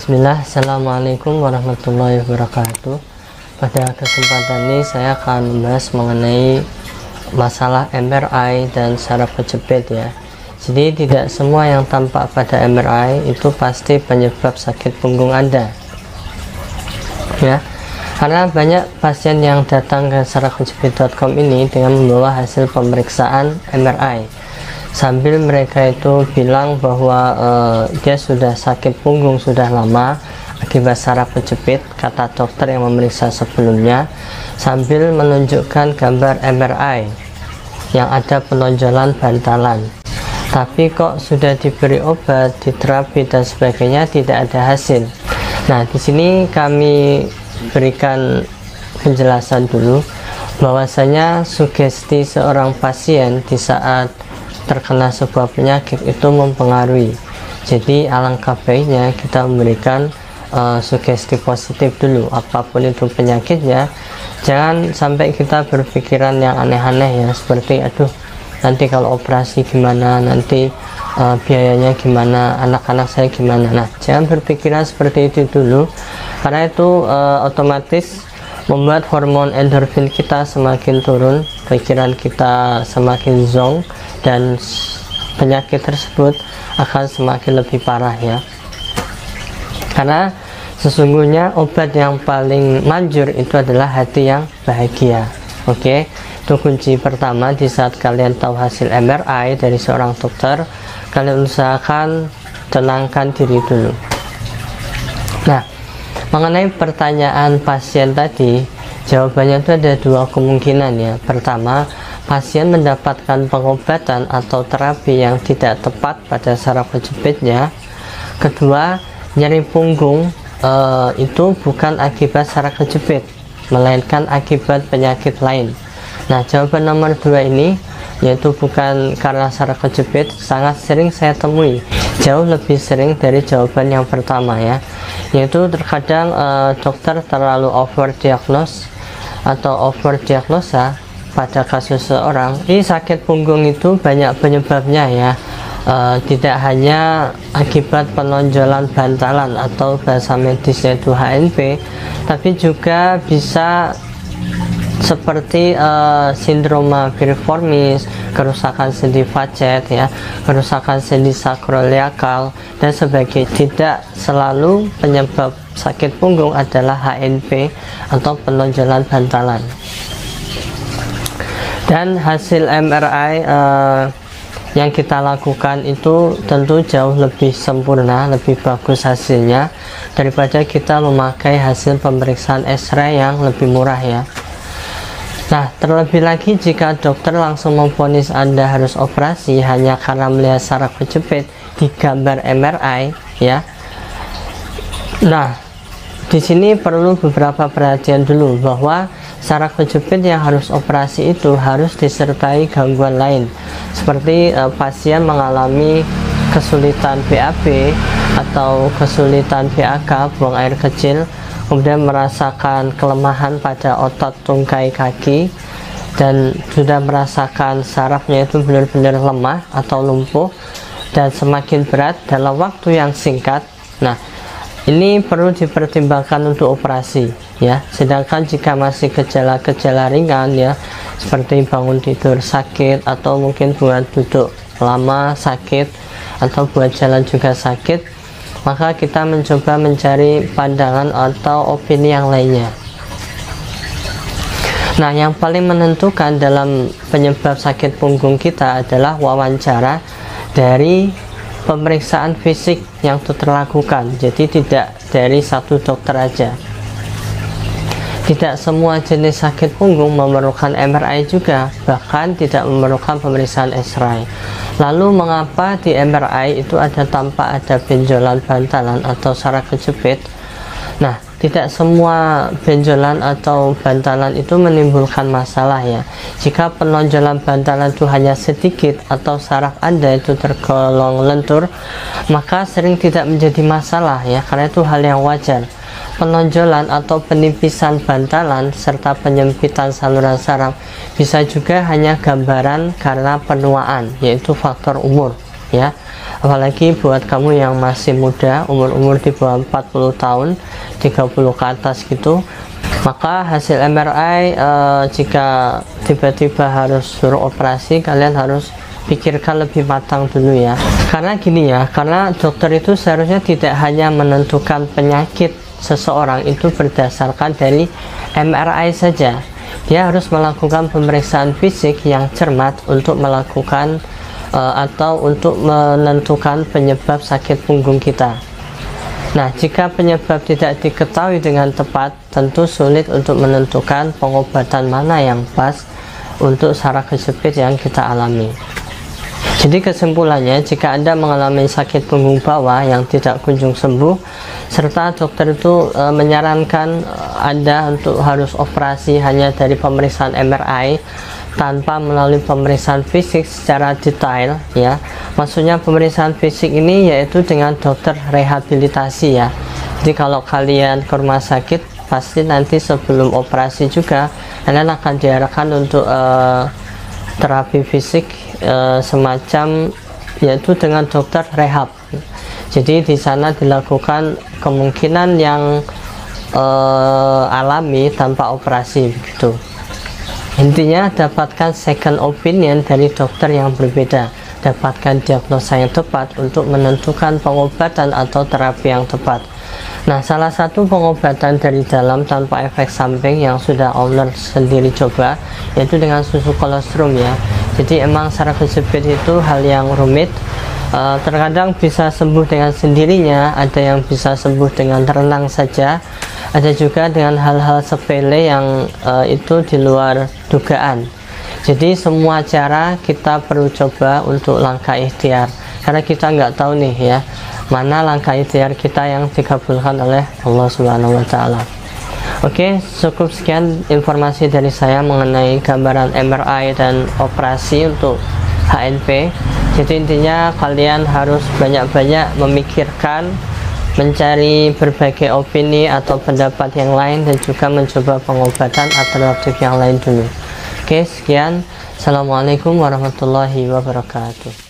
Bismillah, Assalamualaikum warahmatullahi wabarakatuh. Pada kesempatan ini saya akan membahas mengenai masalah MRI dan saraf kejepit ya. Jadi tidak semua yang tampak pada MRI itu pasti penyebab sakit punggung Anda ya, karena banyak pasien yang datang ke sarafkejepit.com ini dengan membawa hasil pemeriksaan MRI sambil mereka itu bilang bahwa dia sudah sakit punggung sudah lama akibat saraf kejepit, kata dokter yang memeriksa sebelumnya, sambil menunjukkan gambar MRI yang ada penonjolan bantalan. Tapi kok sudah diberi obat, diterapi dan sebagainya tidak ada hasil. Nah, di sini kami berikan penjelasan dulu bahwasanya sugesti seorang pasien di saat terkena sebuah penyakit itu mempengaruhi. Jadi alangkah baiknya kita memberikan sugesti positif dulu apapun itu penyakitnya. Jangan sampai kita berpikiran yang aneh-aneh ya, seperti aduh nanti kalau operasi gimana, nanti biayanya gimana, anak-anak saya gimana. Nah, jangan berpikiran seperti itu dulu, karena itu otomatis membuat hormon endorfin kita semakin turun, pikiran kita semakin zonk, dan penyakit tersebut akan semakin lebih parah ya. Karena sesungguhnya obat yang paling manjur itu adalah hati yang bahagia. Oke, itu kunci pertama. Di saat kalian tahu hasil MRI dari seorang dokter, kalian usahakan tenangkan diri dulu. Nah, mengenai pertanyaan pasien tadi, jawabannya itu ada dua kemungkinan ya. Pertama, pasien mendapatkan pengobatan atau terapi yang tidak tepat pada saraf kejepitnya. Kedua, nyeri punggung itu bukan akibat saraf kejepit, melainkan akibat penyakit lain. Nah, jawaban nomor dua ini, yaitu bukan karena saraf kejepit, sangat sering saya temui, jauh lebih sering dari jawaban yang pertama ya, yaitu terkadang dokter terlalu overdiagnose atau overdiagnosa pada kasus seorang. Ini sakit punggung itu banyak penyebabnya ya, tidak hanya akibat penonjolan bantalan atau bahasa medisnya itu HNP, tapi juga bisa seperti sindroma piriformis, kerusakan sendi facet ya, kerusakan sendi sakroiliakal dan sebagainya. Tidak selalu penyebab sakit punggung adalah HNP atau penonjolan bantalan. Dan hasil MRI yang kita lakukan itu tentu jauh lebih sempurna, lebih bagus hasilnya daripada kita memakai hasil pemeriksaan X-ray yang lebih murah ya. Nah, terlebih lagi jika dokter langsung memvonis Anda harus operasi hanya karena melihat saraf kejepit di gambar MRI ya. Nah, di sini perlu beberapa perhatian dulu bahwa saraf kejepit yang harus operasi itu harus disertai gangguan lain, seperti pasien mengalami kesulitan BAB atau kesulitan BAK, buang air kecil, kemudian merasakan kelemahan pada otot tungkai kaki, dan sudah merasakan sarafnya itu benar-benar lemah atau lumpuh dan semakin berat dalam waktu yang singkat. Nah, ini perlu dipertimbangkan untuk operasi ya. Sedangkan jika masih gejala-gejala ringan ya, seperti bangun tidur sakit, atau mungkin buat duduk lama sakit, atau buat jalan juga sakit, maka kita mencoba mencari pandangan atau opini yang lainnya. Nah, yang paling menentukan dalam penyebab sakit punggung kita adalah wawancara dari pemeriksaan fisik yang terlakukan. Jadi tidak dari satu dokter aja. Tidak semua jenis sakit punggung memerlukan MRI juga, bahkan tidak memerlukan pemeriksaan X-ray. Lalu mengapa di MRI itu tampak ada benjolan bantalan atau saraf kejepit? Nah, tidak semua benjolan atau bantalan itu menimbulkan masalah ya. Jika penonjolan bantalan itu hanya sedikit atau saraf Anda itu tergolong lentur, maka sering tidak menjadi masalah ya, karena itu hal yang wajar. Penonjolan atau penipisan bantalan serta penyempitan saluran saraf bisa juga hanya gambaran karena penuaan, yaitu faktor umur ya, apalagi buat kamu yang masih muda, umur di bawah 40 tahun, 30 ke atas gitu. Maka hasil MRI jika tiba-tiba harus suruh operasi, kalian harus pikirkan lebih matang dulu ya. Karena gini ya, karena dokter itu seharusnya tidak hanya menentukan penyakit seseorang itu berdasarkan dari MRI saja. Dia harus melakukan pemeriksaan fisik yang cermat untuk melakukan atau untuk menentukan penyebab sakit punggung kita. Nah, jika penyebab tidak diketahui dengan tepat, tentu sulit untuk menentukan pengobatan mana yang pas untuk saraf kejepit yang kita alami. Jadi kesimpulannya, jika Anda mengalami sakit punggung bawah yang tidak kunjung sembuh, serta dokter itu menyarankan Anda untuk harus operasi hanya dari pemeriksaan MRI tanpa melalui pemeriksaan fisik secara detail ya. Maksudnya pemeriksaan fisik ini yaitu dengan dokter rehabilitasi ya. Jadi kalau kalian ke rumah sakit, pasti nanti sebelum operasi juga kalian akan diarahkan untuk terapi fisik semacam yaitu dengan dokter rehab. Jadi di sana dilakukan kemungkinan yang alami tanpa operasi begitu. Intinya dapatkan second opinion dari dokter yang berbeda, dapatkan diagnosa yang tepat untuk menentukan pengobatan atau terapi yang tepat. Nah, salah satu pengobatan dari dalam tanpa efek samping yang sudah owner sendiri coba yaitu dengan susu kolostrum ya. Jadi emang saraf kejepit itu hal yang rumit, terkadang bisa sembuh dengan sendirinya, ada yang bisa sembuh dengan renang saja, ada juga dengan hal-hal sepele yang itu di luar dugaan. Jadi semua cara kita perlu coba untuk langkah ikhtiar, karena kita nggak tahu nih ya mana langkah ikhtiar kita yang dikabulkan oleh Allah Subhanahu wa Ta'ala. Oke, cukup sekian informasi dari saya mengenai gambaran MRI dan operasi untuk HNP. Jadi intinya kalian harus banyak-banyak memikirkan, mencari berbagai opini atau pendapat yang lain, dan juga mencoba pengobatan alternatif yang lain dulu. Oke, sekian. Assalamualaikum warahmatullahi wabarakatuh.